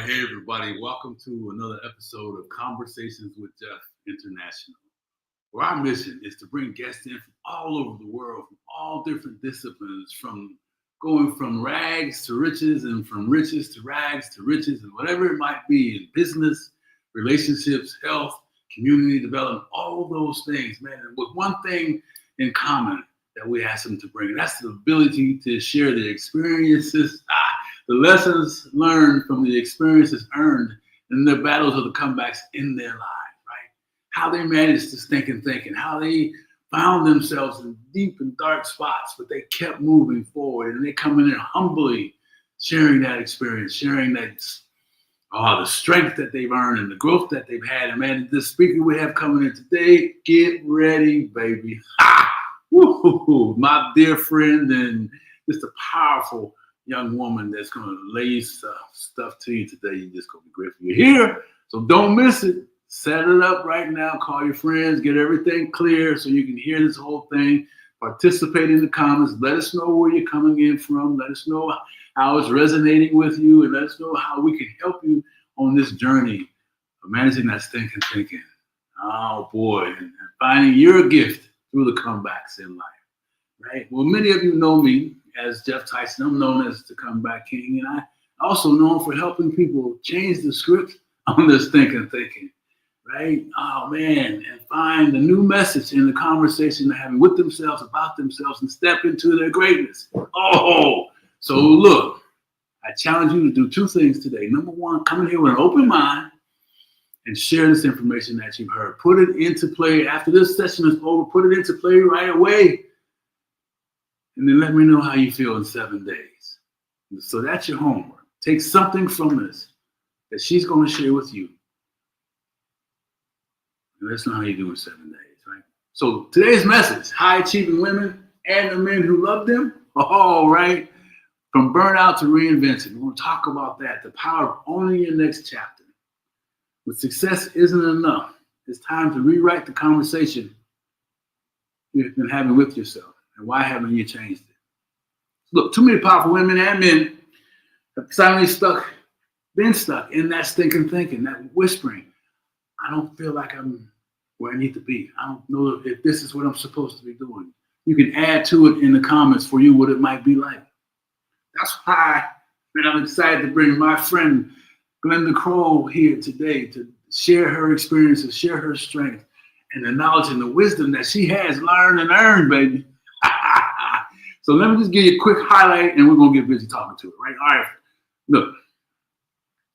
hey everybody, welcome to another episode of Conversations with Geoff International, where our mission is to bring guests in from all over the world, from all different disciplines, from going from rags to riches and from riches to rags to riches and whatever it might be in business, relationships, health, community development, all those things, man, with one thing in common that we ask them to bring, and that's the ability to share their experiences, the lessons learned from the experiences earned in their battles or the comebacks in their lives, right? How they managed to Stinkin Thinkin, how they found themselves in deep and dark spots, but they kept moving forward, and they come in there humbly sharing that experience, sharing that the strength that they've earned and the growth that they've had. And man, this speaker we have coming in today, get ready, baby. Woo-hoo-hoo. My dear friend and just a powerful young woman that's going to lay stuff to you today. You're just going to be grateful you're here. So don't miss it. Set it up right now. Call your friends. Get everything clear so you can hear this whole thing. Participate in the comments. Let us know where you're coming in from. Let us know how it's resonating with you. And let us know how we can help you on this journey of managing that Stinkin Thinkin. Oh, boy. And finding your gift through the comebacks in life. Right? Well, many of you know me as Jeff Tyson. I'm known as the Comeback King, and I also known for helping people change the script on this Stinkin Thinkin, right? Oh man, and find the new message in the conversation they're having with themselves, about themselves, and step into their greatness. Oh, so look, I challenge you to do two things today. Number one, come in here with an open mind and share this information that you've heard. Put it into play after this session is over. Put it into play right away. And then let me know how you feel in 7 days. So that's your homework. Take something from this that she's going to share with you. And let's know how you do in 7 days, right? So today's message, high achieving women and the men who love them. All right. From burnout to reinvention. We're going to talk about that. The power of owning your next chapter. But success isn't enough. It's time to rewrite the conversation you've been having with yourself. And why haven't you changed it? Look, too many powerful women and men have silently been stuck in that Stinkin Thinkin, that whispering. I don't feel like I'm where I need to be. I don't know if this is what I'm supposed to be doing. You can add to it in the comments for you what it might be like. That's why, man, I'm excited to bring my friend Glenda Kroll here today to share her experiences, share her strength, and the knowledge and the wisdom that she has learned and earned, baby. So let me just give you a quick highlight and we're going to get busy talking to her, right? All right. Look,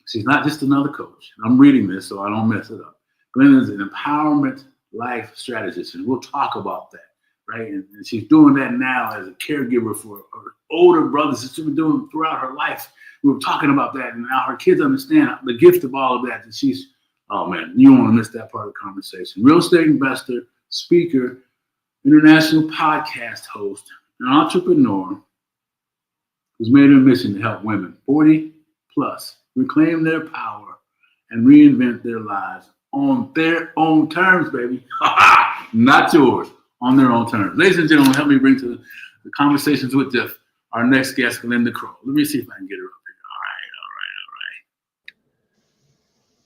she's not just another coach. I'm reading this so I don't mess it up. Glenda is an Empowerment Life Strategist, and we'll talk about that, right? And she's doing that now as a caregiver for her older brothers. She's been doing throughout her life. We were talking about that, and now her kids understand the gift of all of that. And she's, oh man, you don't want to miss that part of the conversation. Real estate investor, speaker, international podcast host, an entrepreneur who's made it a mission to help women 40 plus reclaim their power and reinvent their lives on their own terms, baby. Not yours, on their own terms. Ladies and gentlemen, help me bring to the Conversations with Geoff our next guest, Glenda Kroll. Let me see if I can get her up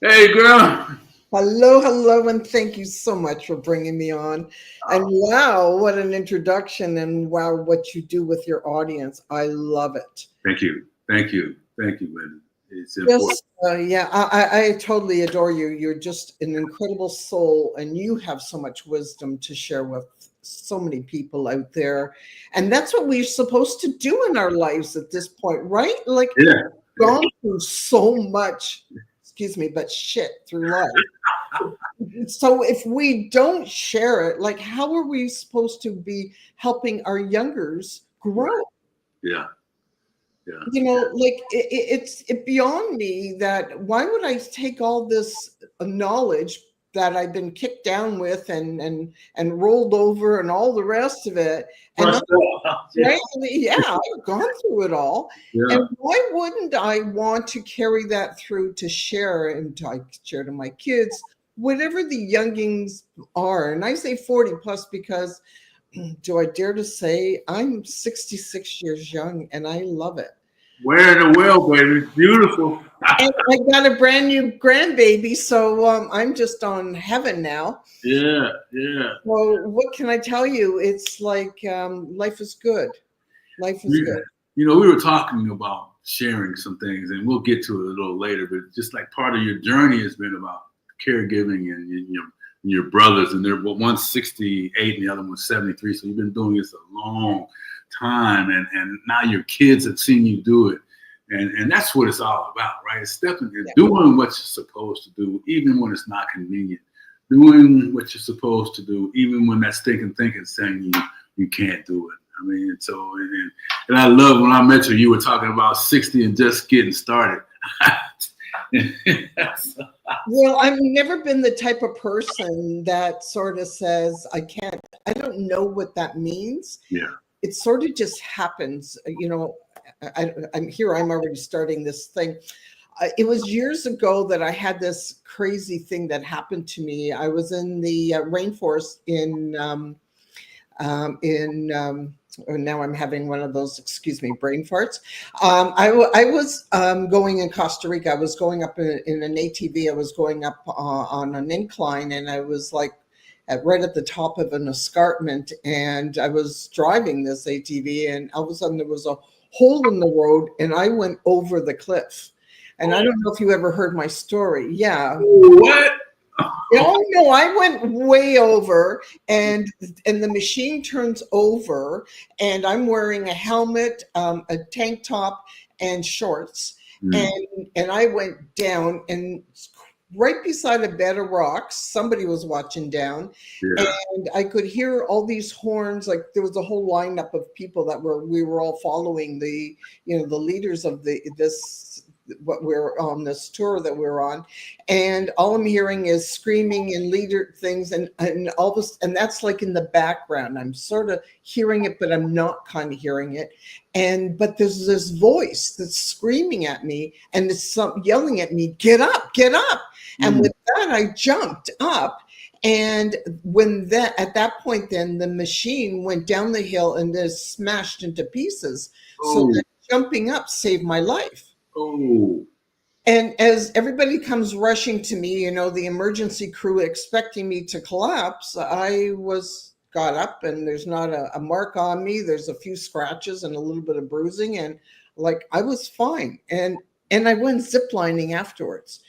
here. All right. Hey, girl. Hello, and thank you so much for bringing me on. And wow, what an introduction, and wow, what you do with your audience. I love it. Thank you, Glenda. It's important. Yes, I totally adore you. You're just an incredible soul, and you have so much wisdom to share with so many people out there. And that's what we're supposed to do in our lives at this point, right? Like, gone through so much, but shit through life. So if we don't share it, like, how are we supposed to be helping our youngers grow? Yeah. You know, like it's beyond me that why would I take all this knowledge that I've been kicked down with and rolled over and all the rest of it. And I've gone through it all. Yeah. And why wouldn't I want to carry that through to share, and I share to my kids, whatever the youngings are. And I say 40 plus because do I dare to say I'm 66 years young and I love it. Wearing the well, baby. Beautiful. And I got a brand new grandbaby, so I'm just on heaven now. Yeah, yeah. Well, what can I tell you? It's like life is good. Life is good. We were talking about sharing some things, and we'll get to it a little later, but just like part of your journey has been about caregiving and your brothers, and they're one's 68 and the other one's 73. So you've been doing this a long time, and now your kids have seen you do it. And that's what it's all about, right? It's stepping and doing what you're supposed to do, even when it's not convenient. Doing what you're supposed to do, even when that stinking thinking saying you can't do it. I mean, so and I love when I met you. You were talking about 60 and just getting started. Well, I've never been the type of person that sort of says I can't. I don't know what that means. Yeah, it sort of just happens. I'm here. I'm already starting this thing. It was years ago that I had this crazy thing that happened to me. I was in the rainforest now I'm having one of those, excuse me, brain farts. I was going in Costa Rica. I was going up in an ATV. I was going up on an incline, and I was like right at the top of an escarpment, and I was driving this ATV, and all of a sudden there was a hole in the road, and I went over the cliff. And I don't know if you ever heard my story. Yeah. What? Oh no, I went way over, and the machine turns over, and I'm wearing a helmet, a tank top, and shorts, and I went down, and right beside a bed of rocks, somebody was watching down, and I could hear all these horns. Like there was a whole lineup of people that we were all following the leaders of what we're on this tour that we're on, and all I'm hearing is screaming and leader things, and all this, and that's like in the background. I'm sort of hearing it, but I'm not kind of hearing it. But there's this voice that's screaming at me, and it's yelling at me, "Get up, get up!" And with that, I jumped up. And at that point, then the machine went down the hill and just smashed into pieces. So that jumping up saved my life. Oh. And as everybody comes rushing to me, the emergency crew expecting me to collapse, I got up, and there's not a mark on me. There's a few scratches and a little bit of bruising, and like I was fine. And I went ziplining afterwards.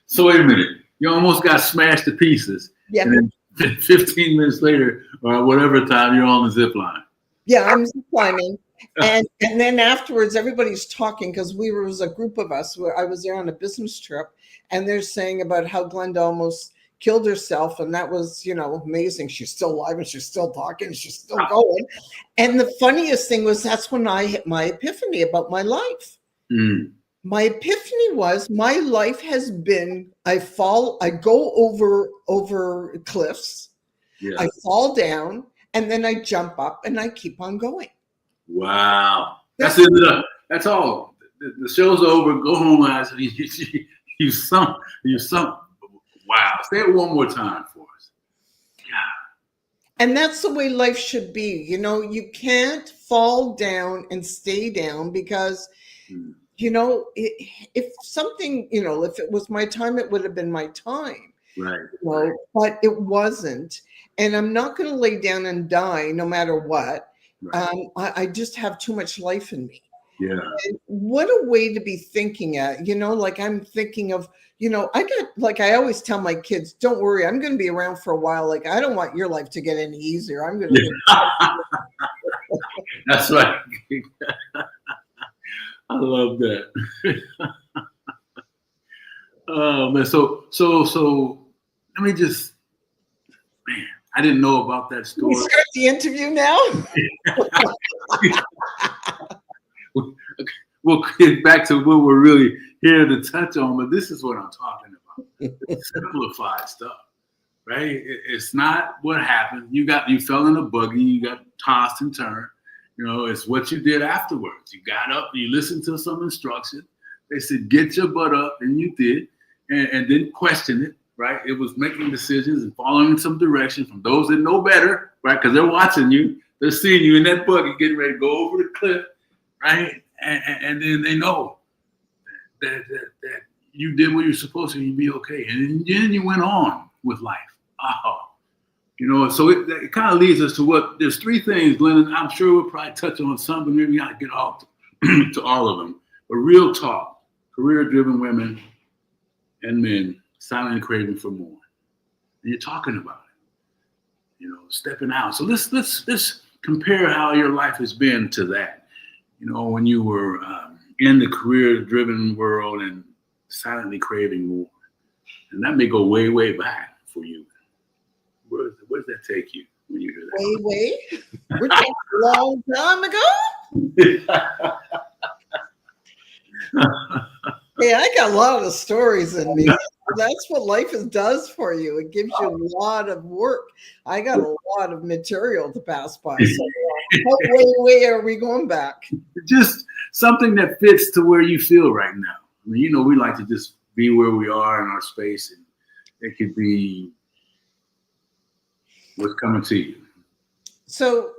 So wait a minute. You almost got smashed to pieces. Yeah. And then 15 minutes later, or whatever time, you're on the zip line. Yeah, I'm ziplining. And then afterwards, everybody's talking, because was a group of us. I was there on a business trip, and they're saying about how Glenda almost killed herself, and that was, amazing. She's still alive, and she's still talking, she's still going. And the funniest thing was that's when I hit my epiphany about my life. My epiphany was my life has been I go over cliffs, I fall down, and then I jump up, and I keep on going. Wow. That's it. That's all. The show's over. Go home, guys. You sunk. Wow. Say it one more time for us. Yeah. And that's the way life should be. You can't fall down and stay down, because, if something, if it was my time, it would have been my time. Right. But it wasn't. And I'm not going to lay down and die no matter what. Right. I just have too much life in me. Yeah. And what a way to be thinking at, like I'm thinking of, I always tell my kids, don't worry, I'm going to be around for a while. Like, I don't want your life to get any easier. I'm going to. That's right. I love that. Oh man. So let me just, man, I didn't know about that story. We start the interview now? We'll get back to what we're really here to touch on, but this is what I'm talking about. It's simplified stuff, right? It's not what happened. You fell in a buggy, you got tossed and turned. It's what you did afterwards. You got up, you listened to some instruction. They said, get your butt up, and you did, and didn't question it. Right, it was making decisions and following some direction from those that know better, right? Because they're watching you, they're seeing you in that buggy, getting ready to go over the cliff, right? and then they know that you did what you're supposed to, you'd be okay. And then you went on with life. Oh, so it kind of leads us to there's three things, Glenda. I'm sure we'll probably touch on some, but maybe not get off to all of them. But real talk, career-driven women and men silently craving for more. And you're talking about it, stepping out. So let's compare how your life has been to that. When you were in the career-driven world and silently craving more. And that may go way, way back for you. Where does that take you when you hear that? Way? We're talking a long time ago? Hey, I got a lot of stories in me. That's what life does for you. It gives you a lot of work. I got a lot of material to pass by. So how way are we going back? Just something that fits to where you feel right now. I mean, we like to just be where we are in our space, and it could be what's coming to you. So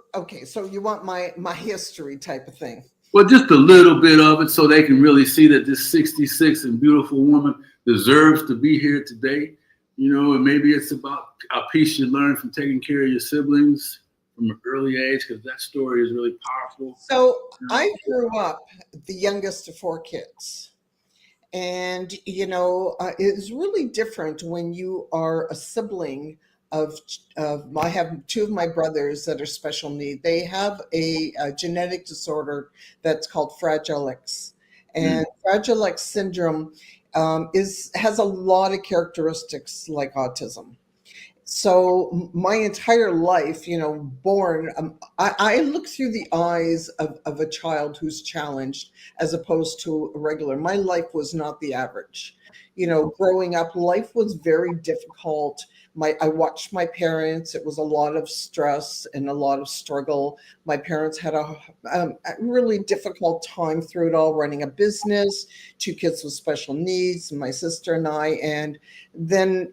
you want my history type of thing. Well, just a little bit of it so they can really see that this 66 and beautiful woman deserves to be here today. And maybe it's about a piece you learned from taking care of your siblings from an early age, because that story is really powerful. So I grew up the youngest of 4 kids. And, it's really different when you are a sibling I have 2 of my brothers that are special needs. They have a genetic disorder that's called Fragile X. And Fragile X syndrome has a lot of characteristics like autism. So my entire life, born, I look through the eyes of a child who's challenged as opposed to a regular. My life was not the average. Growing up, life was very difficult. I watched my parents. It was a lot of stress and a lot of struggle. My parents had a really difficult time through it all, running a business, 2 kids with special needs, my sister and I. And then,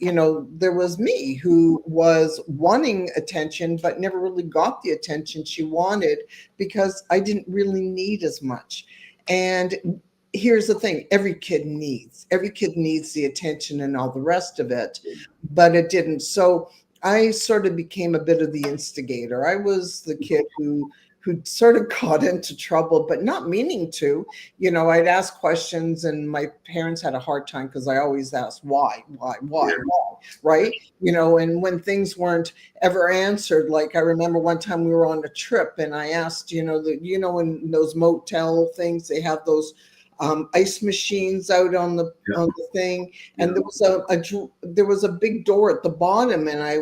there was me who was wanting attention, but never really got the attention she wanted because I didn't really need as much. And here's the thing, every kid needs the attention and all the rest of it, but it didn't. So I sort of became a bit of the instigator. I was the kid who sort of got into trouble, but not meaning to. I'd ask questions and my parents had a hard time because I always asked why, right? And when things weren't ever answered, like I remember one time we were on a trip and I asked, in those motel things, they have those ice machines out on the thing, and there was a big door at the bottom, and I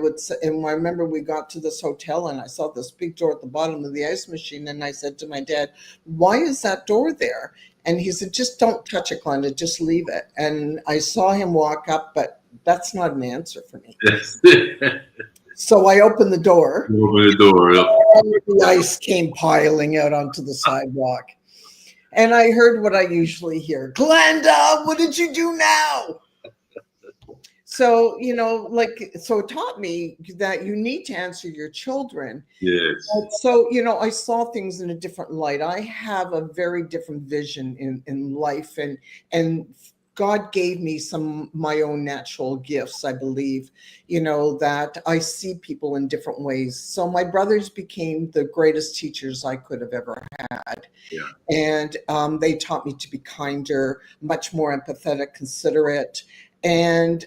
remember we got to this hotel and I saw this big door at the bottom of the ice machine, and I said to my dad, "Why is that door there?" And he said, "Just don't touch it, Glenda, just leave it." And I saw him walk up, but that's not an answer for me. So I opened the door. The ice came piling out onto the sidewalk. And I heard what I usually hear, "Glenda, what did you do now?" So, so it taught me that you need to answer your children. Yes. So, I saw things in a different light. I have a very different vision in life, and God gave me my own natural gifts, I believe, that I see people in different ways. So my brothers became the greatest teachers I could have ever had. Yeah. And they taught me to be kinder, much more empathetic, considerate. And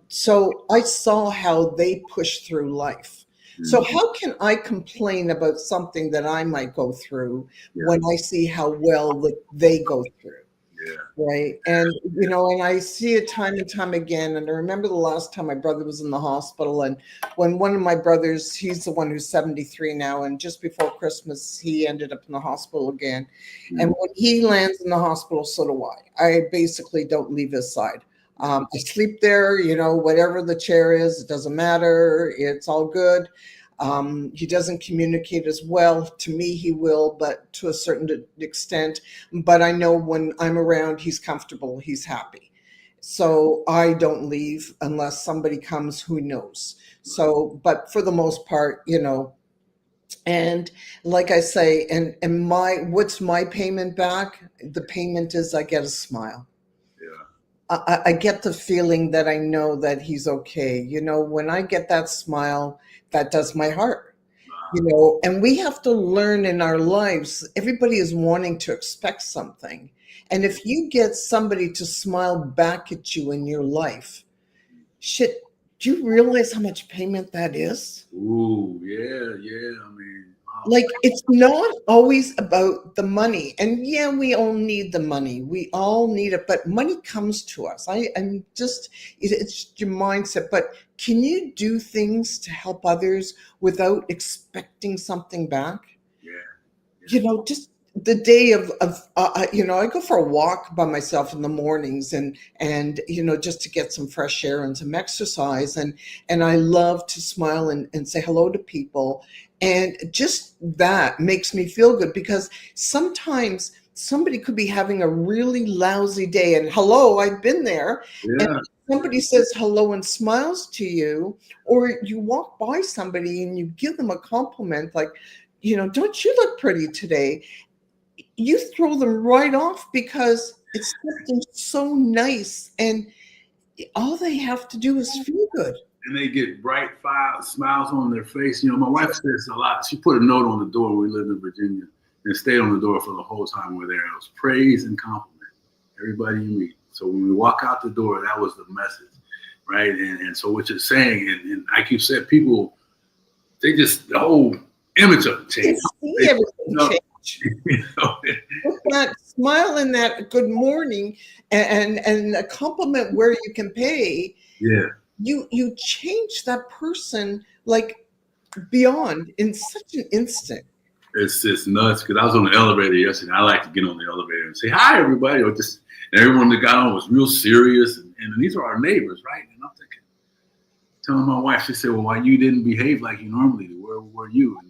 so I saw how they pushed through life. Mm-hmm. So how can I complain about something that I might go through when I see how well that they go through? Yeah. Right. And, and I see it time and time again. And I remember the last time my brother was in the hospital, and when one of my brothers, he's the one who's 73 now, and just before Christmas, he ended up in the hospital again. Mm-hmm. And when he lands in the hospital, so do I. I basically don't leave his side. I sleep there, whatever the chair is, it doesn't matter. It's all good. He doesn't communicate as well. To me, he will, but to a certain extent. But I know when I'm around, he's comfortable, he's happy. So I don't leave unless somebody comes who knows. So, but for the most part, And like I say, and what's my payment back? The payment is I get a smile. Yeah. I get the feeling that I know that he's okay. When I get that smile, that does my heart. And we have to learn in our lives, everybody is wanting to expect something. And if you get somebody to smile back at you in your life, shit, do you realize how much payment that is? Ooh, yeah, yeah. I mean, oh, Like, it's not always about the money. And yeah, we all need the money. We all need it, but money comes to us. I'm just, it's your mindset. But can you do things to help others without expecting something back? yeah, yeah. Just the day I go for a walk by myself in the mornings, and just to get some fresh air and some exercise, and I love to smile and say hello to people, and just that makes me feel good, because sometimes somebody could be having a really lousy day, and hello, I've been there, and Yeah. somebody says hello and smiles to you, or you walk by somebody and you give them a compliment, like, don't you look pretty today? You throw them right off because it's something so nice, and all they have to do is feel good. And they get bright smiles on their face. My wife says a lot. She put a note on the door when we lived in Virginia and stayed on the door for the whole time we were there. It was praise and compliment everybody you meet. So when we walk out the door, that was the message, right? And so what you're saying, and like you said, people, they just, the whole image of You change. see everything change. You know, With that smile and that good morning, and a compliment where you can pay, yeah. you change that person, like, beyond in such an instant. It's just nuts because I was on the elevator yesterday. I like to get on the elevator and say hi, everybody, or just, and everyone that got on was real serious, and these are our neighbors, right? And I'm thinking, telling my wife, she said, "Well, why you didn't behave like you normally do? Where were you?" And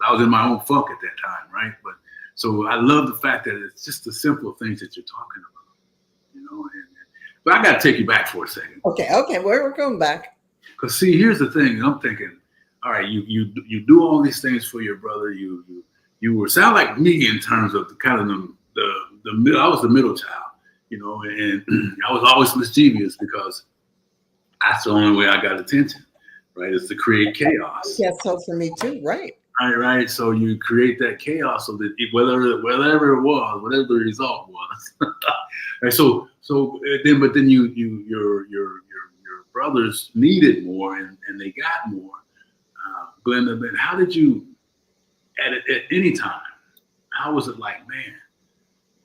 I was in my own funk at that time, right? But so I love the fact that it's just the simple things that you're talking about, but I got to take you back for a second. Okay, we're going back. Because see, here's the thing. I'm thinking, all right, you do all these things for your brother. You were sound like me in terms of the kind of the middle. I was the middle child, and I was always mischievous because that's the only way I got attention, right? Is to create chaos. Yeah, so for me too, right? Right. So you create that chaos so that whatever it was, whatever the result was. And but then your brothers needed more, and they got more. Glenda, man, how did you at any time? How was it like, man?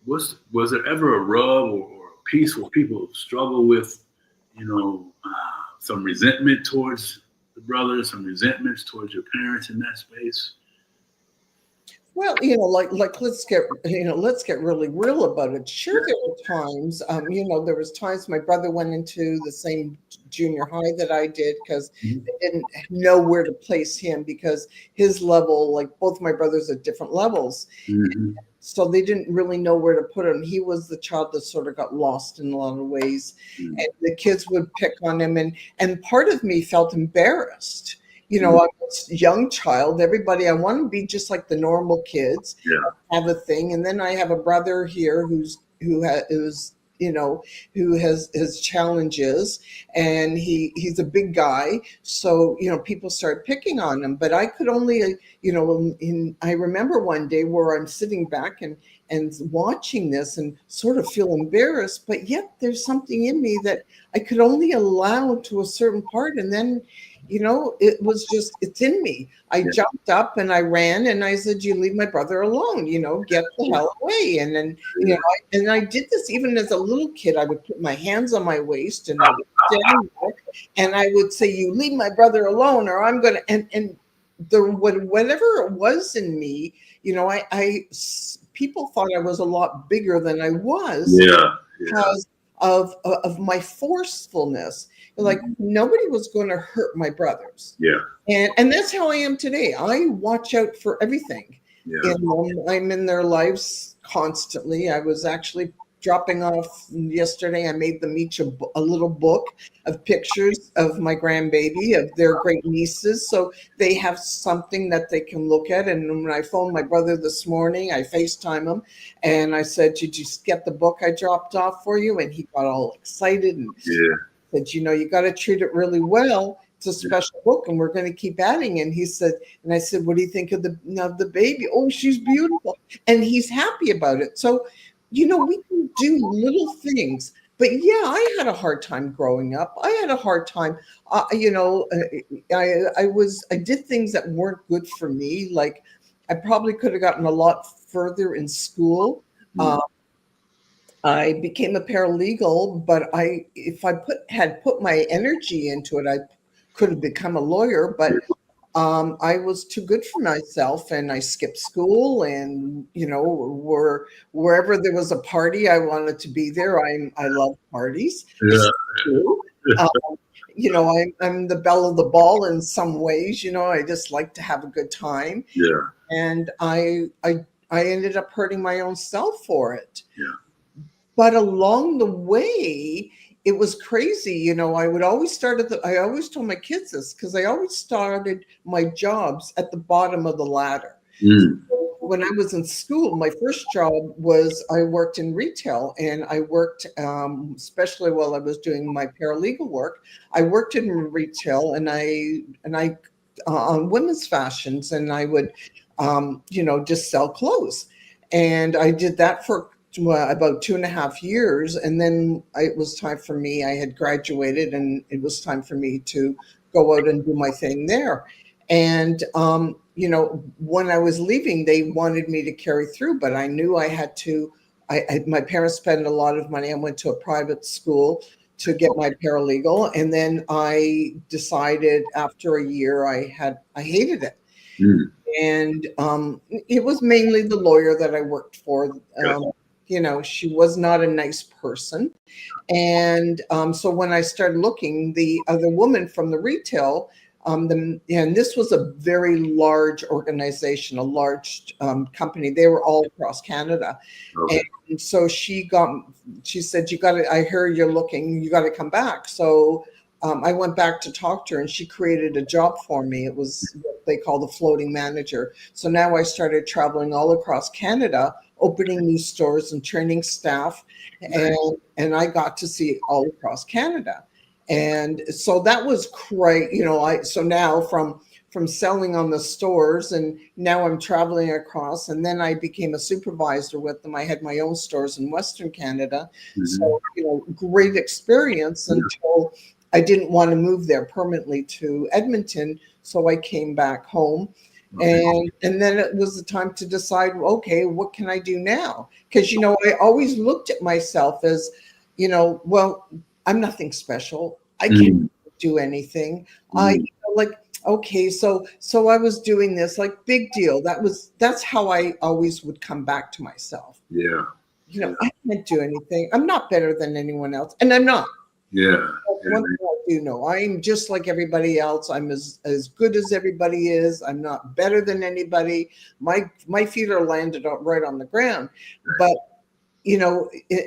Was there ever a rub or a piece where people struggle with, some resentment towards the brothers, some resentments towards your parents in that space? Well, like let's get really real about it. Sure, there were times, there was times my brother went into the same junior high that I did, because Mhm. they didn't know where to place him, because his level, like both my brothers, at different levels. Mm-hmm. So they didn't really know where to put him. He was the child that sort of got lost in a lot of ways, Mm-hmm. and the kids would pick on him, and part of me felt embarrassed. I was a young child. Everybody, I want to be just like the normal kids, Yeah. have a thing, and then I have a brother here who has his challenges, and he's a big guy, so people start picking on him. But I could only, I remember one day where I'm sitting back and watching this and sort of feel embarrassed, but yet there's something in me that I could only allow to a certain part, and then it was just, it's in me. I jumped up and I ran and I said, "You leave my brother alone, get the hell away." And then, I did this even as a little kid. I would put my hands on my waist and I would stand there and I would say, "You leave my brother alone, or I'm going to," and whatever it was in me, people thought I was a lot bigger than I was. Yeah. Because of my forcefulness. Like, nobody was going to hurt my brothers. Yeah. And that's how I am today. I watch out for everything. Yeah. I'm in their lives constantly. I was actually dropping off yesterday. I made them each a little book of pictures of my grandbaby, of their great nieces, so they have something that they can look at. And when I phoned my brother this morning, I FaceTime him, and I said, "Did you get the book I dropped off for you?" And he got all excited and said, "You got to treat it really well. It's a special book, and we're going to keep adding." And he said, and I said, "What do you think of the baby?" "Oh, she's beautiful," and he's happy about it. So, we can do little things. But yeah, I had a hard time growing up. I had a hard time. I did things that weren't good for me. Like, I probably could have gotten a lot further in school. I became a paralegal, but if I had put my energy into it, I could have become a lawyer. But I was too good for myself, and I skipped school. And wherever there was a party, I wanted to be there. I love parties. Yeah. I'm the belle of the ball in some ways. I just like to have a good time. Yeah. And I ended up hurting my own self for it. Yeah. But along the way, it was crazy. I would always start I always told my kids this, because I always started my jobs at the bottom of the ladder. When I was in school, my first job was I worked in retail, and I worked, especially while I was doing my paralegal work, I worked in retail, and I on women's fashions, and I would, just sell clothes. And I did that for about 2.5 years. And then it was time for me, I had graduated, and it was time for me to go out and do my thing there. And, when I was leaving, they wanted me to carry through, but I knew I had to. My parents spent a lot of money. I went to a private school to get my paralegal. And then I decided after a year, I hated it. And it was mainly the lawyer that I worked for. She was not a nice person. And so when I started looking, the other woman from the retail, and this was a very large organization, a large company. They were all across Canada. Okay. And so she said, I hear you're looking, you got to come back. So I went back to talk to her, and she created a job for me. It was what they call the floating manager. So now I started traveling all across Canada, opening new stores and training staff. And I got to see all across Canada. And so that was great. So now from selling on the stores, and now I'm traveling across, and then I became a supervisor with them. I had my own stores in Western Canada. So, great experience until I didn't want to move there permanently to Edmonton. So I came back home. And then it was the time to decide, okay, what can I do now? Because, I always looked at myself as, well, I'm nothing special. I can't do anything. Okay, so I was doing this, like, big deal. That's how I always would come back to myself. Yeah. I can't do anything. I'm not better than anyone else. And I'm not. Yeah. One thing I do know, I'm just like everybody else. I'm as good as everybody is. I'm not better than anybody. My feet are landed right on the ground. But,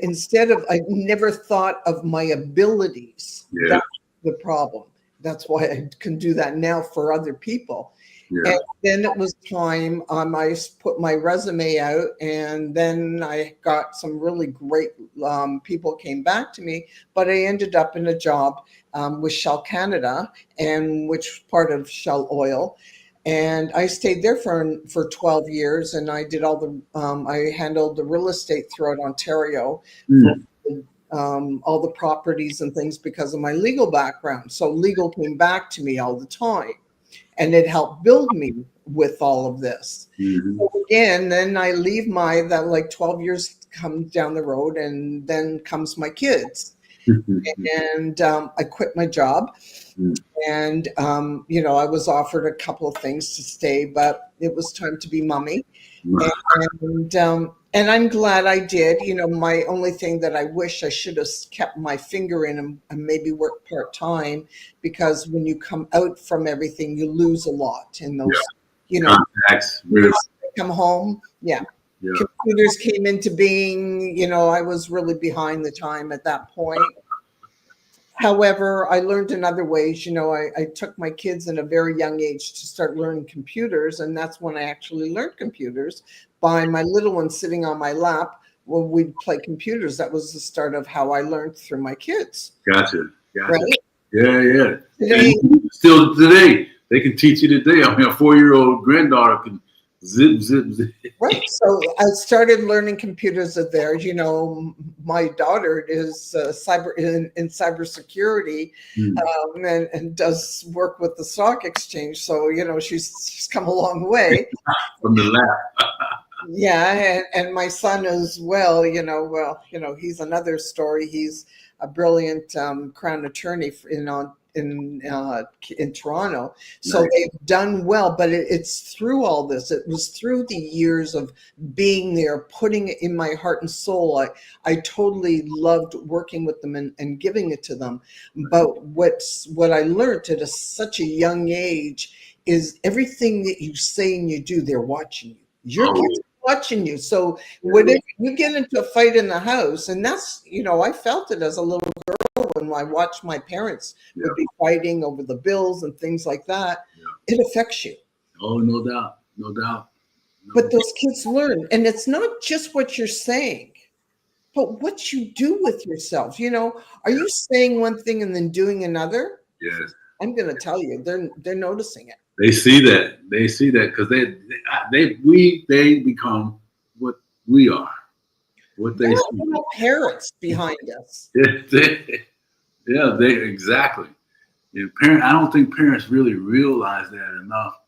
instead of, I never thought of my abilities. Yeah. That's the problem. That's why I can do that now for other people. Yeah. And then it was time, I put my resume out, and then I got some really great people came back to me, but I ended up in a job with Shell Canada, and which part of Shell Oil. And I stayed there for 12 years, and I did I handled the real estate throughout Ontario, all the properties and things because of my legal background. So legal came back to me all the time. And it helped build me with all of this. So again, then I leave that like 12 years comes down the road, and then comes my kids. And I quit my job. And, I was offered a couple of things to stay, but it was time to be mommy. And I'm glad I did. My only thing that I wish I should have kept my finger in and maybe work part-time, because when you come out from everything, you lose a lot in those, contacts. Come home. Yeah. Computers came into being, I was really behind the time at that point. However, I learned in other ways. I took my kids in a very young age to start learning computers. And that's when I actually learned computers by my little one sitting on my lap when we'd play computers. That was the start of how I learned through my kids. Gotcha. Right? Yeah. Today, Still today, they can teach you today. I mean, a 4-year-old granddaughter can zip. right. So I started learning computers at there. My daughter is in cybersecurity and does work with the stock exchange. So, she's come a long way. From the lab. Yeah. And my son as well, he's another story. He's a brilliant crown attorney in Toronto. So Nice. they've done well, but it's through all this. It was through the years of being there, putting it in my heart and soul. I totally loved working with them and giving it to them. But what I learned at such a young age is everything that you say and you do, they're watching you. Your kids are watching you. So whenever you get into a fight in the house, and that's, I felt it as a little girl when I watched my parents would be fighting over the bills and things like that. It affects you. Oh, no doubt. But those kids learn. And it's not just what you're saying, but what you do with yourself. Are you saying one thing and then doing another? Yes. I'm going to tell you, they're noticing it. They see that because they become what we are, what they see. Parents behind us. Exactly. I don't think parents really realize that enough.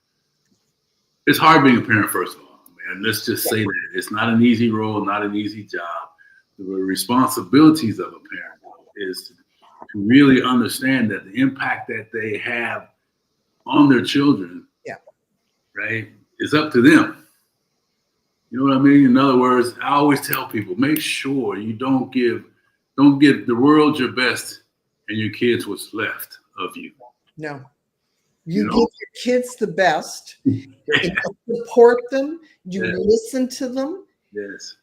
It's hard being a parent, first of all. Man, let's just say that it's not an easy role, not an easy job. The responsibilities of a parent is to really understand that the impact that they have on their children, right, is up to them. You know what I mean? In other words, I always tell people, make sure you don't give the world your best and your kids what's left of you. No. You give your kids the best. You support them. You listen to them. Yes.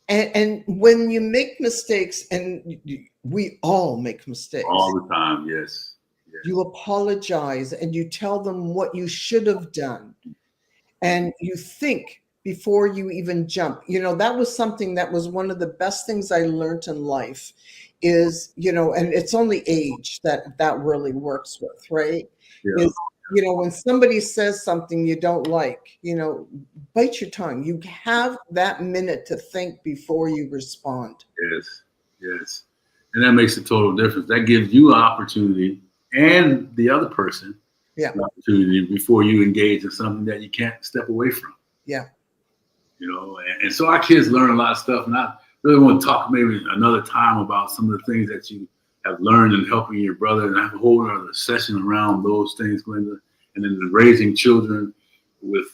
And when you make mistakes, and we all make mistakes. All the time, yes. You apologize and you tell them what you should have done. And you think before you even jump. That was something that was one of the best things I learned in life is, and it's only age that really works with, right? Yeah. Is, when somebody says something you don't like, bite your tongue. You have that minute to think before you respond. Yes. And that makes a total difference. That gives you an opportunity and the other person an opportunity before you engage in something that you can't step away from. Yeah. And so our kids learn a lot of stuff. And I really want to talk maybe another time about some of the things that you have learned in helping your brother, and have a whole other session around those things, Glenda, and then the raising children with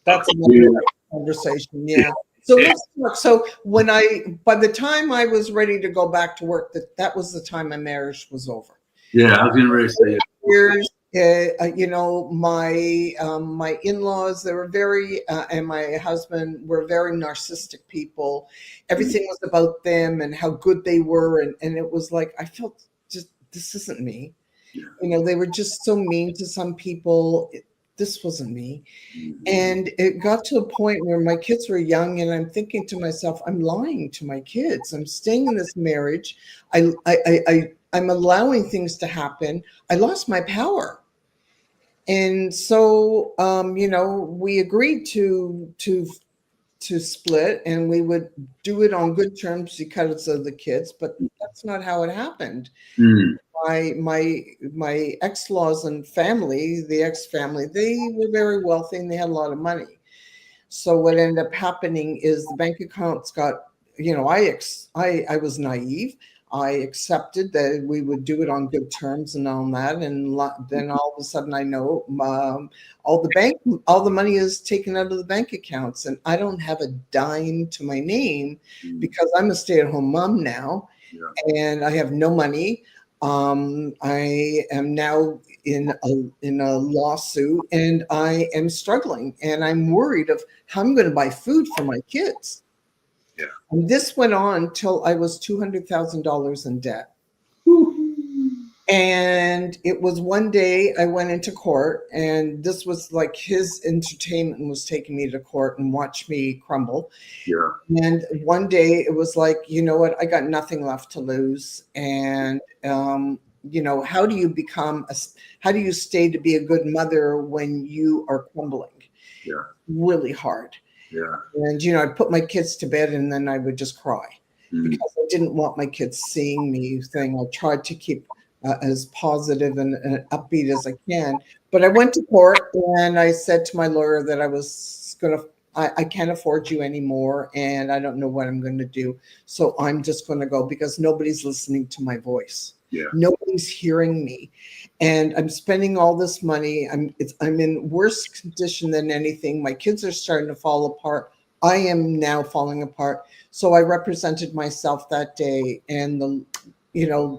that's another conversation. Yeah. So let's talk. So by the time I was ready to go back to work, that was the time my marriage was over. Yeah, I was getting ready to say it. Years, my in-laws, they were very, and my husband were very narcissistic people. Everything was about them and how good they were. And it was like, I felt just, this isn't me. They were just so mean to some people. This wasn't me. And it got to a point where my kids were young and I'm thinking to myself, I'm lying to my kids. I'm staying in this marriage. I'm allowing things to happen. I lost my power. And so, we agreed to split, and we would do it on good terms because of the kids, but that's not how it happened. My ex-laws and family, the ex-family, they were very wealthy and they had a lot of money. So what ended up happening is the bank accounts got, I was naive. I accepted that we would do it on good terms and all that. And then all of a sudden I know all the money is taken out of the bank accounts and I don't have a dime to my name because I'm a stay-at-home mom now and I have no money. I am now in a lawsuit, and I am struggling, and I'm worried of how I'm going to buy food for my kids. Yeah. And this went on till I was $200,000 in debt. And it was one day I went into court, and this was like his entertainment was taking me to court and watch me crumble. Yeah. And one day it was like, you know what, I got nothing left to lose. And, how do how do you stay to be a good mother when you are crumbling? Yeah. Really hard. Yeah. And, I'd put my kids to bed and then I would just cry because I didn't want my kids seeing me saying, I tried to keep as positive and upbeat as I can. But I went to court and I said to my lawyer that I can't afford you anymore, and I don't know what I'm going to do. So I'm just going to go because nobody's listening to my voice. Yeah. Nobody's hearing me. And I'm spending all this money. I'm in worse condition than anything. My kids are starting to fall apart. I am now falling apart. So I represented myself that day, and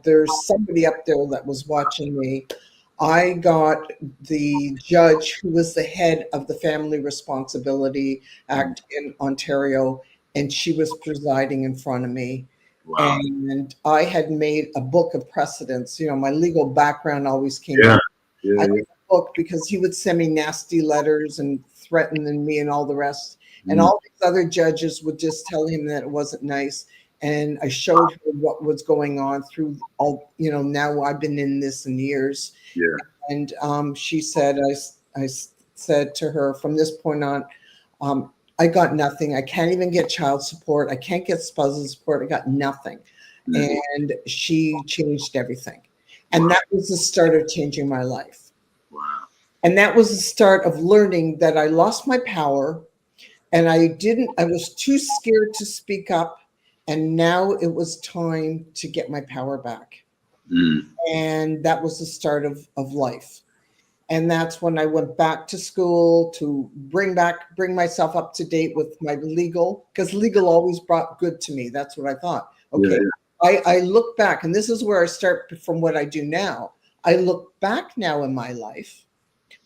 there's somebody up there that was watching me. I got the judge who was the head of the Family Responsibility Act in Ontario, and she was presiding in front of me. Wow. And I had made a book of precedents. My legal background always came Yeah. out. Yeah. I made a book because he would send me nasty letters and threatening me and all the rest. And all these other judges would just tell him that it wasn't nice. And I showed her what was going on through all, now I've been in this in years. Yeah. And she said, I said to her, from this point on, I got nothing. I can't even get child support. I can't get spousal support. I got nothing. And she changed everything. And that was the start of changing my life. Wow. And that was the start of learning that I lost my power, and I was too scared to speak up. And now it was time to get my power back. And that was the start of life. And that's when I went back to school to bring myself up to date with my legal, because legal always brought good to me. That's what I thought. Okay. Yeah. I look back, and this is where I start from what I do now. I look back now in my life.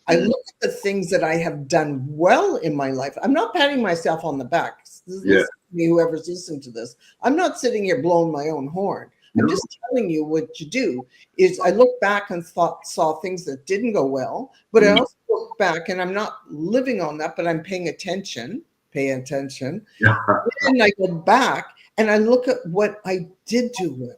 I look at the things that I have done well in my life. I'm not patting myself on the back. Listen to me, whoever's listening to this. I'm not sitting here blowing my own horn. I'm just telling you what you do is I look back and saw things that didn't go well, but I also look back and I'm not living on that, but I'm paying attention. Yeah. And I go back and I look at what I did do well.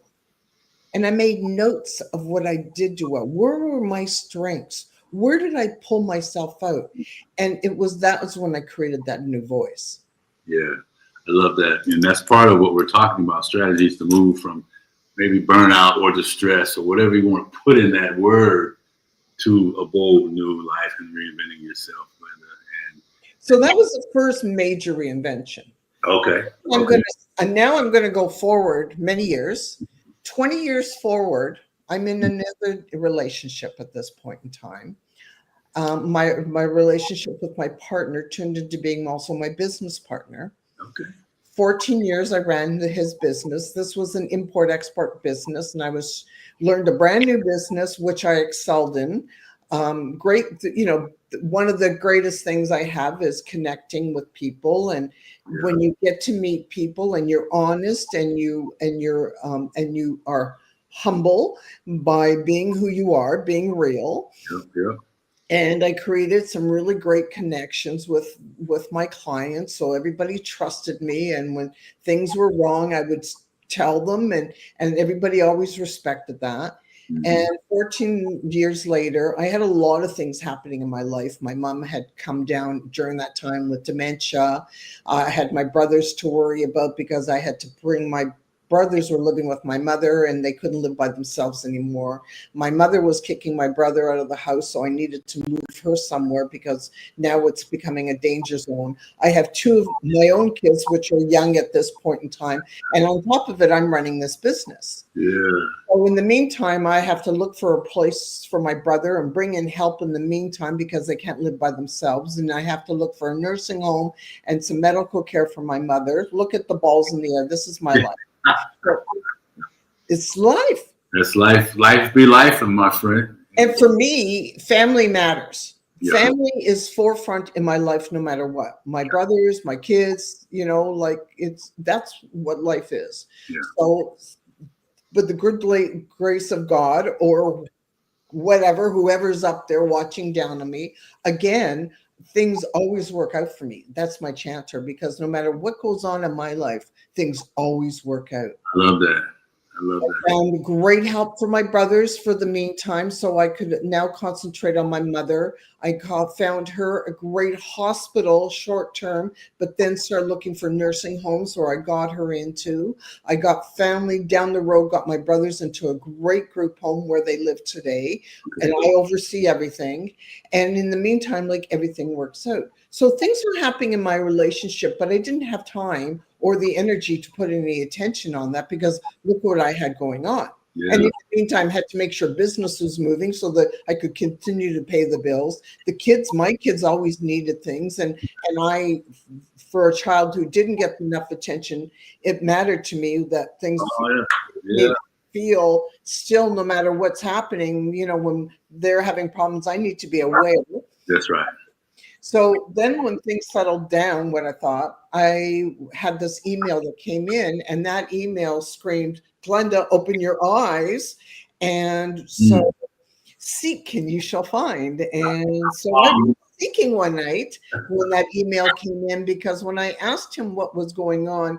And I made notes of what I did do well. Where were my strengths? Where did I pull myself out? And that was when I created that new voice. Yeah, I love that. And that's part of what we're talking about, strategies to move from maybe burnout or distress or whatever you want to put in that word to a bold new life and reinventing yourself. So that was the first major reinvention. Okay. Now I'm going to go forward many years, 20 years forward. I'm in another relationship at this point in time. My relationship with my partner turned into being also my business partner. Okay. 14 years I ran his business. This was an import-export business, and I learned a brand new business, which I excelled in. Great, one of the greatest things I have is connecting with people, and when you get to meet people and you're honest and you are humble by being who you are, being real. Yeah. And I created some really great connections with my clients. So everybody trusted me. And when things were wrong, I would tell them, and everybody always respected that. And 14 years later, I had a lot of things happening in my life. My mom had come down during that time with dementia. I had my brothers to worry about because I had to bring my brothers were living with my mother and they couldn't live by themselves anymore. My mother was kicking my brother out of the house, so I needed to move her somewhere because now it's becoming a danger zone. I have two of my own kids, which are young at this point in time. And on top of it, I'm running this business. Yeah. So in the meantime, I have to look for a place for my brother and bring in help in the meantime because they can't live by themselves. And I have to look for a nursing home and some medical care for my mother. Look at the balls in the air. This is my life. So it's life. That's life. Life be life, my friend. And for me, family matters. Yeah. Family is forefront in my life, no matter what. My brothers, my kids, like that's what life is. Yeah. So, with the good grace of God or whatever, whoever's up there watching down on me, again, things always work out for me. That's my chanter, because no matter what goes on in my life, things always work out. I love that. I love that. Found great help for my brothers for the meantime, so I could now concentrate on my mother. I found her a great hospital short term, but then started looking for nursing homes where I got her into. I got family down the road, got my brothers into a great group home where they live today, and I oversee everything. And in the meantime, like, everything works out. So things were happening in my relationship, but I didn't have time or the energy to put any attention on that, because look what I had going on. Yeah. And in the meantime, had to make sure business was moving so that I could continue to pay the bills. My kids always needed things. And I, for a child who didn't get enough attention, it mattered to me that things feel still, no matter what's happening, when they're having problems, I need to be aware. That's right. So then when things settled down, what I thought, I had this email that came in, and that email screamed, Glenda, open your eyes. And so seek and you shall find. And so I was seeking one night when that email came in, because when I asked him what was going on,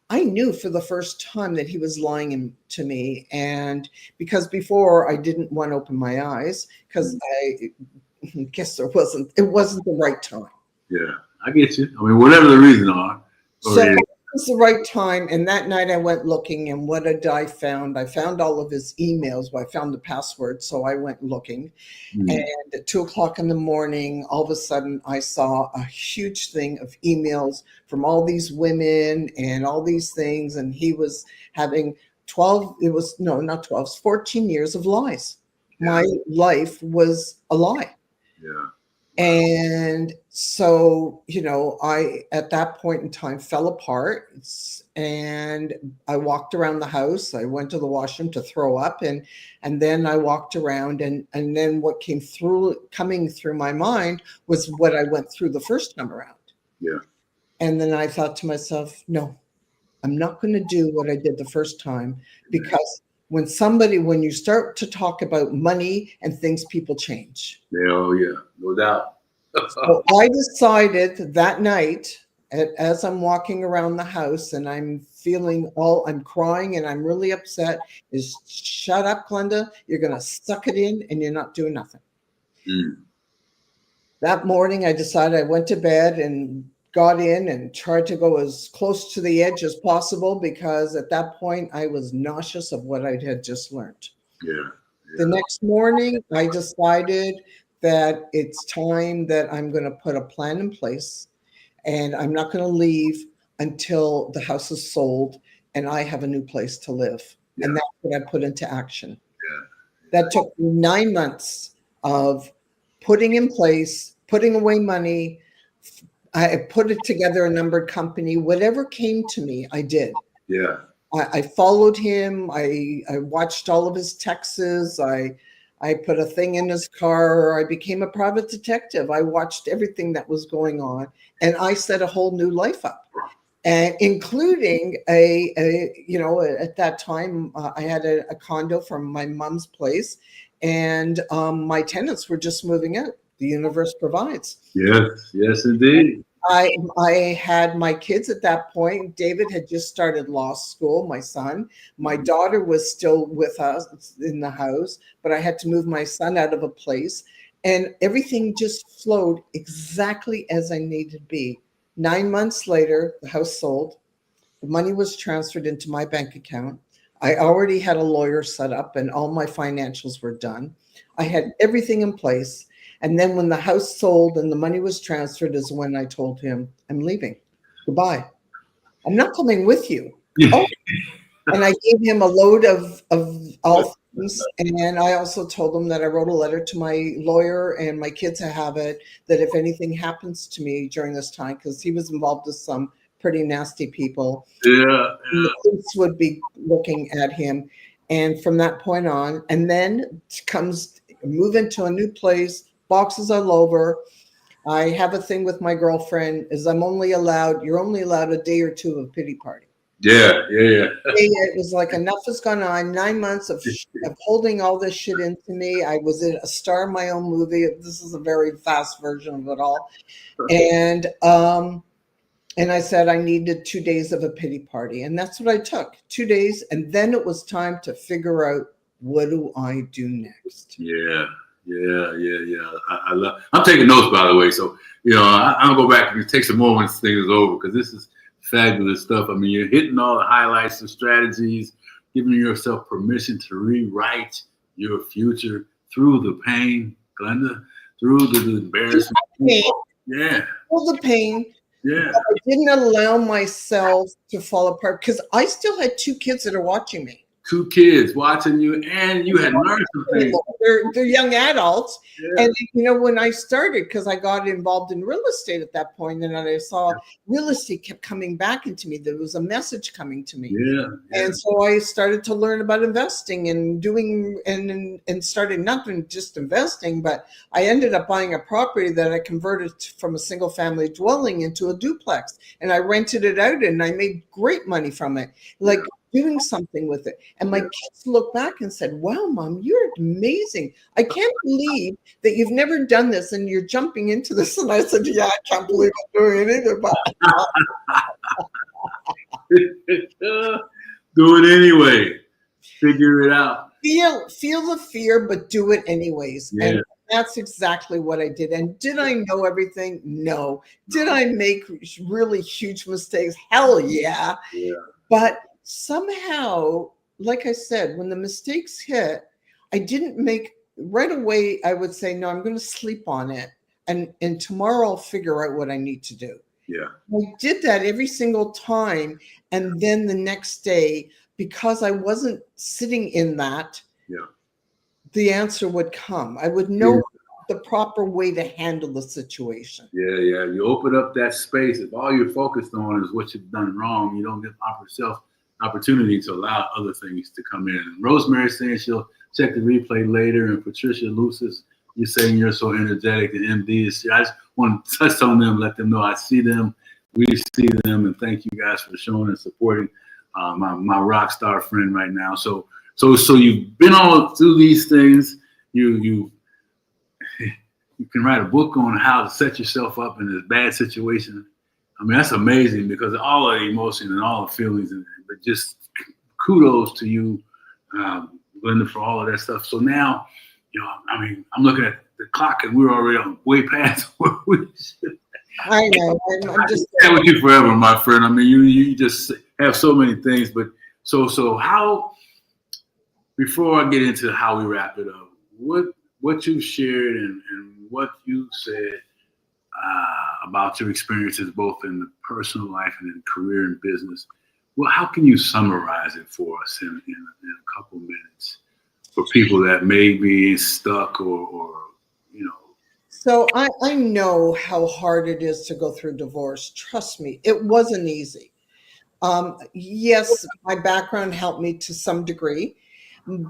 I knew for the first time that he was lying to me. And because before I didn't want to open my eyes, because I guess it wasn't the right time. Yeah, I get you. I mean, whatever the reason are. So it was the right time. And that night I went looking, and what did I found? I found all of his emails. Well, I found the password. So I went looking. And at 2:00 in the morning, all of a sudden I saw a huge thing of emails from all these women and all these things. And he was having 14 years of lies. Yeah. My life was a lie. Yeah. And so, I, at that point in time, fell apart, and I walked around the house. I went to the washroom to throw up, and then I walked around, and then what coming through my mind was what I went through the first time around. Yeah. And then I thought to myself, no, I'm not going to do what I did the first time, because when you start to talk about money and things, people change. Oh, yeah, no doubt. So I decided that night, as I'm walking around the house and I'm crying and I'm really upset, is shut up, Glenda. You're going to suck it in and you're not doing nothing. That morning, I decided, I went to bed and got in and tried to go as close to the edge as possible, because at that point I was nauseous of what I had just learned. Yeah. The next morning, I decided that it's time that I'm going to put a plan in place, and I'm not going to leave until the house is sold and I have a new place to live. Yeah. And that's what I put into action. Yeah. That took 9 months of putting in place, putting away money. I put it together, a numbered company. Whatever came to me, I did. Yeah. I followed him. I watched all of his texts. I put a thing in his car. I became a private detective. I watched everything that was going on, and I set a whole new life up, and including at that time I had a condo from my mom's place, and my tenants were just moving out. The universe provides. Yes, indeed. I had my kids at that point. David had just started law school, my son. My daughter was still with us in the house, but I had to move my son out of a place, and everything just flowed exactly as I needed to be. 9 months later, the house sold. The money was transferred into my bank account. I already had a lawyer set up, and all my financials were done. I had everything in place. And then when the house sold and the money was transferred is when I told him, I'm leaving. Goodbye. I'm not coming with you. Oh. And I gave him a load of all things. And I also told him that I wrote a letter to my lawyer and my kids have it, that if anything happens to me during this time, because he was involved with some pretty nasty people, the police would be looking at him. And from that point on, and then comes move into a new place, boxes all over. I have a thing with my girlfriend is you're only allowed a day or two of pity party. Yeah. It was like enough has gone on. 9 months of holding all this shit into me. I was a star in my own movie. This is a very fast version of it all. And I said I needed 2 days of a pity party. And that's what I took, 2 days. And then it was time to figure out, what do I do next? Yeah. I love. I'm taking notes, by the way. So I'll go back and take some more when this thing is over, because this is fabulous stuff. I mean, you're hitting all the highlights and strategies, giving yourself permission to rewrite your future through the pain, Glenda, through the embarrassment. Yeah. Through the pain. Yeah. I didn't allow myself to fall apart, because I still had 2 kids that are watching me. 2 kids watching you, and you had learned some things. They're young adults. Yeah. And when I started, because I got involved in real estate at that point, and I saw real estate kept coming back into me. There was a message coming to me. Yeah. And so I started to learn about investing and doing and started not doing just investing, but I ended up buying a property that I converted from a single family dwelling into a duplex, and I rented it out, and I made great money from it. Like doing something with it. And my kids looked back and said, wow, Mom, you're amazing. I can't believe that you've never done this and you're jumping into this. And I said, yeah, I can't believe I'm doing it either. But do it anyway. Figure it out. Feel the fear, but do it anyways. Yeah. And that's exactly what I did. And did I know everything? No. Did I make really huge mistakes? Hell yeah. But somehow, like I said, when the mistakes hit, I didn't make right away. I would say, no, I'm going to sleep on it. And tomorrow I'll figure out what I need to do. Yeah. I did that every single time. And then the next day, because I wasn't sitting in that, the answer would come. I would know the proper way to handle the situation. Yeah. You open up that space. If all you're focused on is what you've done wrong, you don't give yourself opportunity to allow other things to come in. And Rosemary's saying she'll check the replay later. And Patricia Lucis, you're saying you're so energetic. And MD is, I just want to touch on them, let them know I see them, we see them, and thank you guys for showing and supporting my rock star friend right now. So you've been all through these things. You can write a book on how to set yourself up in this bad situation. I mean, that's amazing, because all the emotion and all the feelings, but just kudos to you, Glenda, for all of that stuff. So now, I mean, I'm looking at the clock and we're already on way past where we should. I know. I'm just stay with you forever, my friend. I mean, you just have so many things. But so how? Before I get into how we wrap it up, what you shared and what you said about your experiences both in the personal life and in career and business. Well, how can you summarize it for us in a couple minutes for people that may be stuck or So I know how hard it is to go through divorce. Trust me, it wasn't easy. Yes, my background helped me to some degree,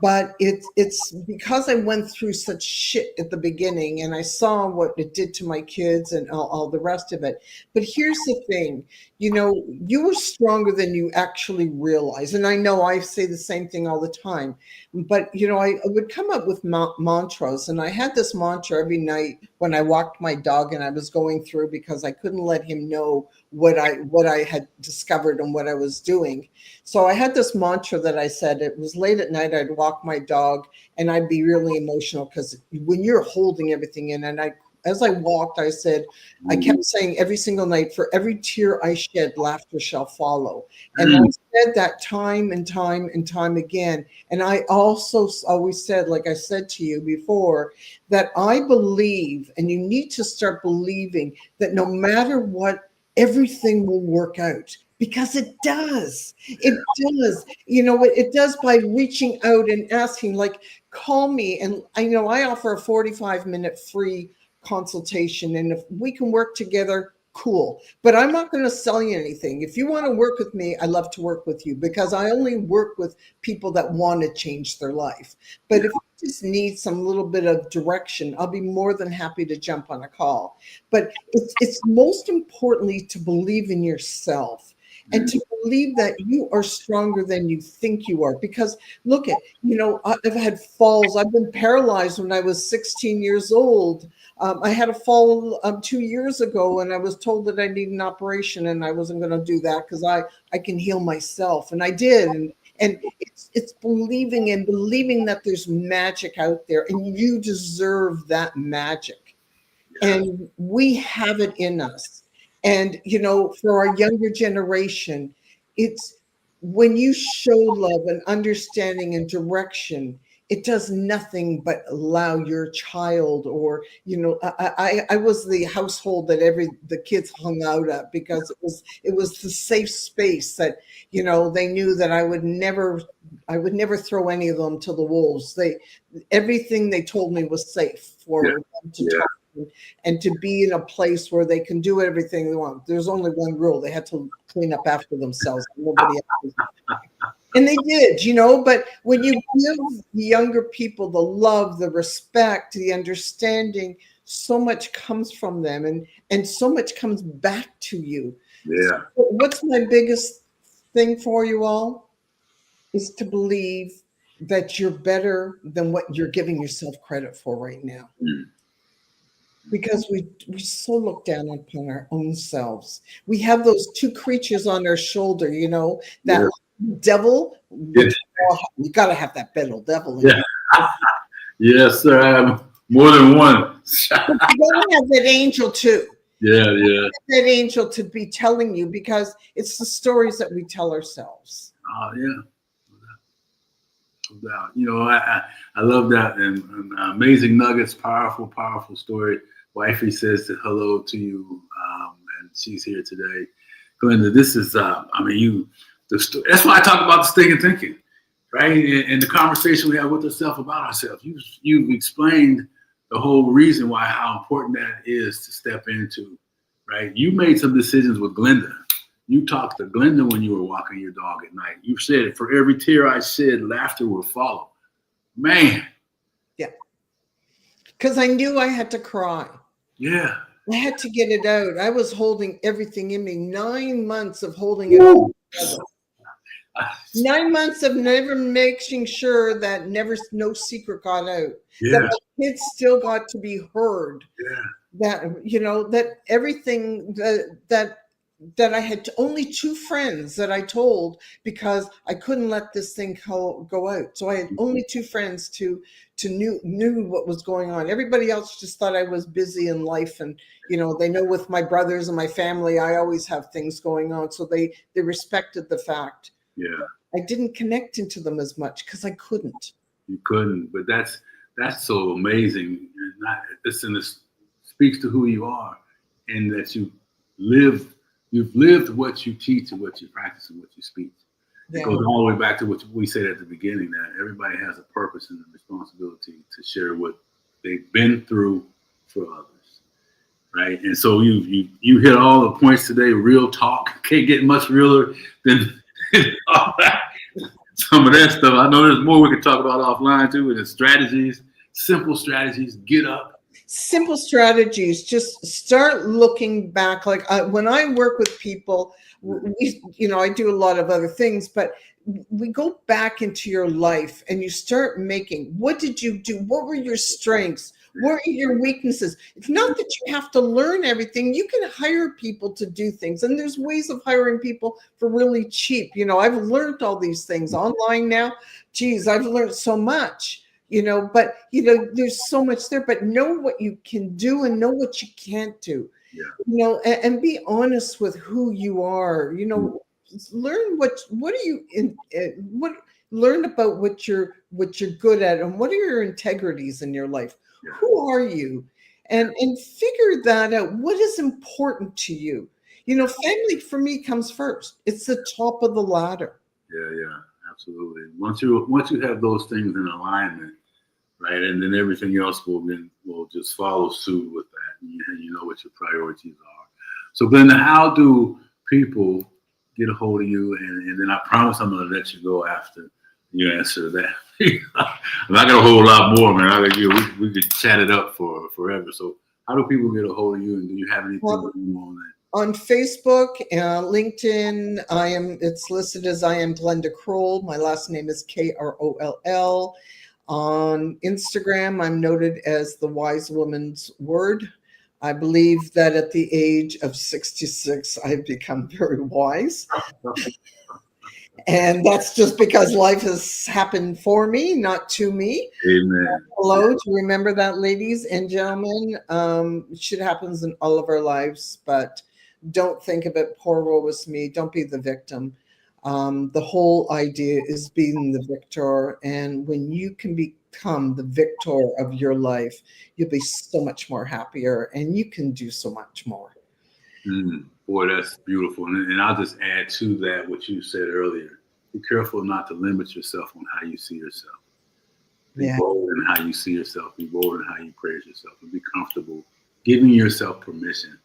but it's because I went through such shit at the beginning and I saw what it did to my kids and all the rest of it. But here's the thing, you were stronger than you actually realize. And I know I say the same thing all the time, but I would come up with mantras, and I had this mantra every night when I walked my dog and I was going through, because I couldn't let him know what I had discovered and what I was doing. So I had this mantra that I said. It was late at night, I'd walk my dog and I'd be really emotional, because when you're holding everything in, and as I walked, I said, I kept saying every single night, for every tear I shed, laughter shall follow. And I said that time and time and time again. And I also always said, like I said to you before, that I believe, and you need to start believing, that no matter what, everything will work out. Because it does. It does. It does by reaching out and asking, like, call me. And I offer a 45-minute free consultation. And if we can work together, cool. But I'm not going to sell you anything. If you want to work with me, I love to work with you because I only work with people that want to change their life. But if you just need some little bit of direction, I'll be more than happy to jump on a call. But it's most importantly to believe in yourself and to believe that you are stronger than you think you are. Because look at, I've had falls. I've been paralyzed when I was 16 years old. I had a fall 2 years ago, and I was told that I need an operation, and I wasn't going to do that because I can heal myself, and I did. And it's believing that there's magic out there, and you deserve that magic, and we have it in us. And for our younger generation, it's when you show love and understanding and direction, it does nothing but allow your child, or I was the household that the kids hung out at, because it was the safe space that they knew that I would never throw any of them to the wolves. Everything they told me was safe for them to talk and to be in a place where they can do everything they want. There's only one rule: they had to clean up after themselves. Nobody else. And they did, but when you give the younger people the love, the respect, the understanding, so much comes from them, and so much comes back to you. Yeah. So what's my biggest thing for you all is to believe that you're better than what you're giving yourself credit for right now. Because we so look down upon our own selves. We have those two creatures on our shoulder, that devil. You got to have that little devil in you. Yes, sir. I have more than one. You got to have that angel too. Yeah. That angel to be telling you, because it's the stories that we tell ourselves. Oh, yeah. No doubt. I love that, and amazing nuggets, powerful story. Wifey says hello to you, and she's here today. Glenda, this is, that's why I talk about the Stinkin Thinkin, right? And the conversation we have with ourselves about ourselves. You've explained the whole reason why, how important that is to step into, right? You made some decisions with Glenda. You talked to Glenda when you were walking your dog at night. You said, for every tear I shed, laughter will follow. Man. Yeah. Because I knew I had to cry. Yeah. I had to get it out. I was holding everything in me. 9 months of holding it all together. 9 months of never making sure that no secret got out. Yeah. That my kids still got to be heard. Yeah. That everything that I had only 2 friends that I told, because I couldn't let this thing go out. So I had only 2 friends to knew what was going on. Everybody else just thought I was busy in life, and they know with my brothers and my family, I always have things going on. So they respected the fact. Yeah. I didn't connect into them as much because I couldn't. You couldn't, but that's so amazing. This speaks to who you are, and that you've lived what you teach and what you practice and what you speak. It goes all the way back to what we said at the beginning, that everybody has a purpose and a responsibility to share what they've been through for others, right? And so you hit all the points today. Real talk. Can't get much realer than all that. Some of that stuff. I know there's more we can talk about offline too, and the strategies, simple strategies. Get up. Simple strategies. Just start looking back. Like when I work with people, I do a lot of other things, but we go back into your life and you start making, what did you do? What were your strengths? What are your weaknesses? It's not that you have to learn everything. You can hire people to do things. And there's ways of hiring people for really cheap. I've learned all these things online now. Geez, I've learned so much, but, there's so much there. But know what you can do and know what you can't do. Yeah. And be honest with who you are. Learn learn about what you're good at, and what are your integrities in your life. Yeah. Who are you? And figure that out. What is important to you? Family for me comes first. It's the top of the ladder. Yeah, absolutely. Once you have those things in alignment, right, and then everything else will just follow suit with that, and you know what your priorities are. So Glenda, how do people get a hold of you? And then I promise I'm going to let you go after you answer that. And I got a whole lot more, man. We could chat it up for forever. So how do people get a hold of you? And do you have anything on that? On Facebook, LinkedIn, it's listed as I am Glenda Kroll. My last name is Kroll. On Instagram, I'm noted as the Wise Woman's Word. I believe that at the age of 66, I've become very wise. And that's just because life has happened for me, not to me. Amen. Hello, to remember that, ladies and gentlemen. Shit happens in all of our lives, but don't think of it, poor woe is me. Don't be the victim. The whole idea is being the victor. And when you can become the victor of your life, you'll be so much more happier and you can do so much more. Boy, that's beautiful. And I'll just add to that what you said earlier. Be careful not to limit yourself on how you see yourself. Be bold in how you see yourself. Be bold in how you praise yourself. And be comfortable giving yourself permission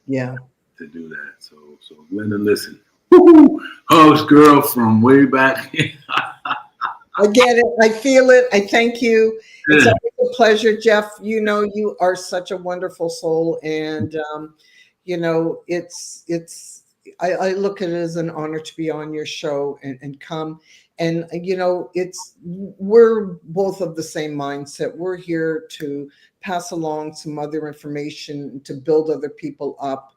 to do that. So Glenda, listen. Woo-hoo! Hugs, girl, from way back. I get it. I feel it. I thank you. It's always a pleasure, Geoff. You know, you are such a wonderful soul. And, you know, I look at it as an honor to be on your show and come. And, you know, we're both of the same mindset. We're here to pass along some other information to build other people up.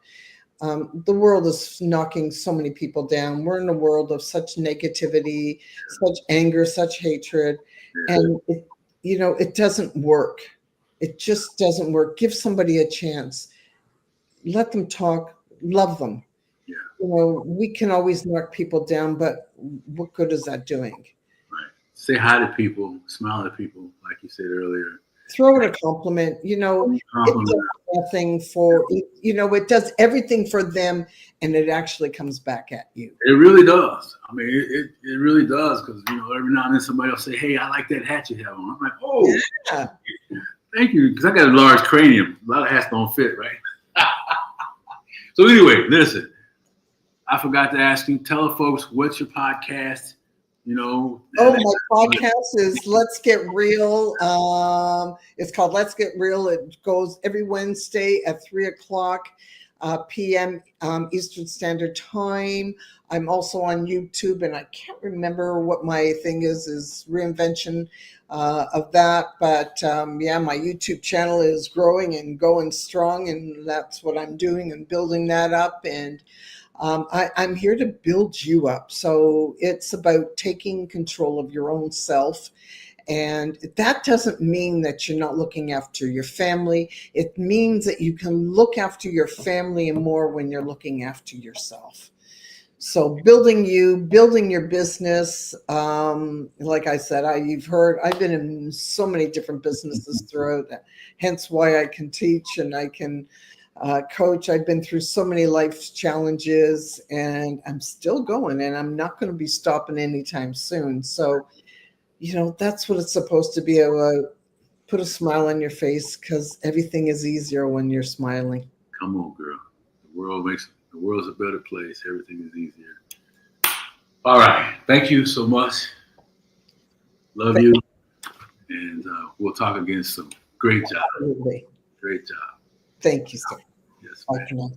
The world is knocking so many people down. We're in a world of such negativity, such anger, such hatred. And, it doesn't work. It just doesn't work. Give somebody a chance. Let them talk. Love them. Yeah. You know, we can always knock people down, but what good is that doing? Right. Say hi to people, smile at people, like you said earlier. Throw it a compliment. You know, it does nothing for, it does everything for them, and it actually comes back at you. It really does. I mean, it really does, because, every now and then somebody will say, hey, I like that hat you have on. I'm like, oh, yeah. Thank you, because I got a large cranium. A lot of hats don't fit, right? So anyway, listen, I forgot to ask you, tell the folks, what's your podcast? My podcast is Let's Get Real. It's called Let's Get Real. It goes every Wednesday at 3:00 p.m. Eastern Standard Time. I'm also on YouTube, and I can't remember what my thing is Reinvention of that. But my YouTube channel is growing and going strong, and that's what I'm doing and building that up. And I'm here to build you up. So it's about taking control of your own self. And that doesn't mean that you're not looking after your family. It means that you can look after your family and more when you're looking after yourself. So building your business. Like I said, you've heard, I've been in so many different businesses throughout, hence why I can teach and I can coach. I've been through so many life challenges, and I'm still going, and I'm not going to be stopping anytime soon. So, that's what it's supposed to be, able to put a smile on your face, because everything is easier when you're smiling. Come on, girl. The world's a better place. Everything is easier. All right. Thank you so much. Love you. And we'll talk again soon. Great job. Absolutely. Great job. Thank you, sir. Yes, ma'am.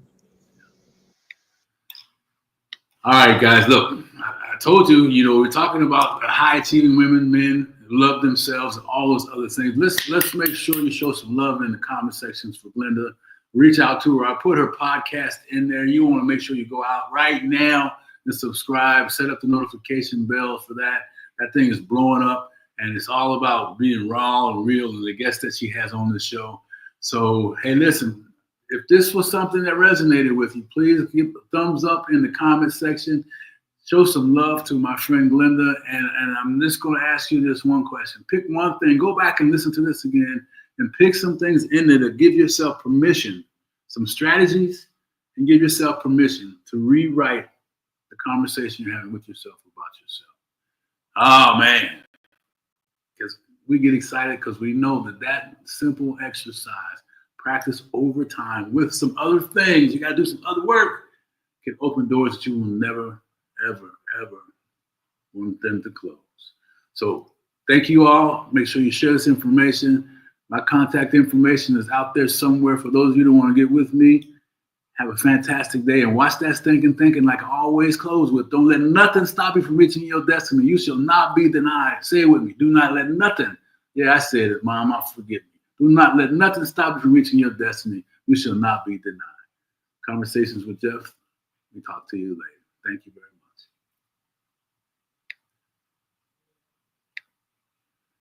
All right, guys. Look, I told you, we're talking about high achieving women, men who love themselves, and all those other things. Let's make sure you show some love in the comment sections for Glenda. Reach out to her. I put her podcast in there. You want to make sure you go out right now and subscribe. Set up the notification bell for that. That thing is blowing up, and it's all about being raw and real, and the guests that she has on the show. So, hey, listen, if this was something that resonated with you, please give a thumbs up in the comment section. Show some love to my friend Glenda. And I'm just going to ask you this one question. Pick one thing. Go back and listen to this again and pick some things in there to give yourself permission, some strategies, and give yourself permission to rewrite the conversation you're having with yourself about yourself. Oh, man. Because we get excited because we know that simple exercise, practice over time with some other things, you got to do some other work, can open doors that you will never, ever, ever want them to close. So thank you all. Make sure you share this information. My contact information is out there somewhere for those of you that want to get with me. Have a fantastic day and watch that Stinkin Thinkin like I always close with. Don't let nothing stop you from reaching your destiny. You shall not be denied. Say it with me. Do not let nothing. Yeah, I said it, Mom. Forgive me. Do not let nothing stop you from reaching your destiny. You shall not be denied. Conversations with Geoff. We talk to you later. Thank you very much.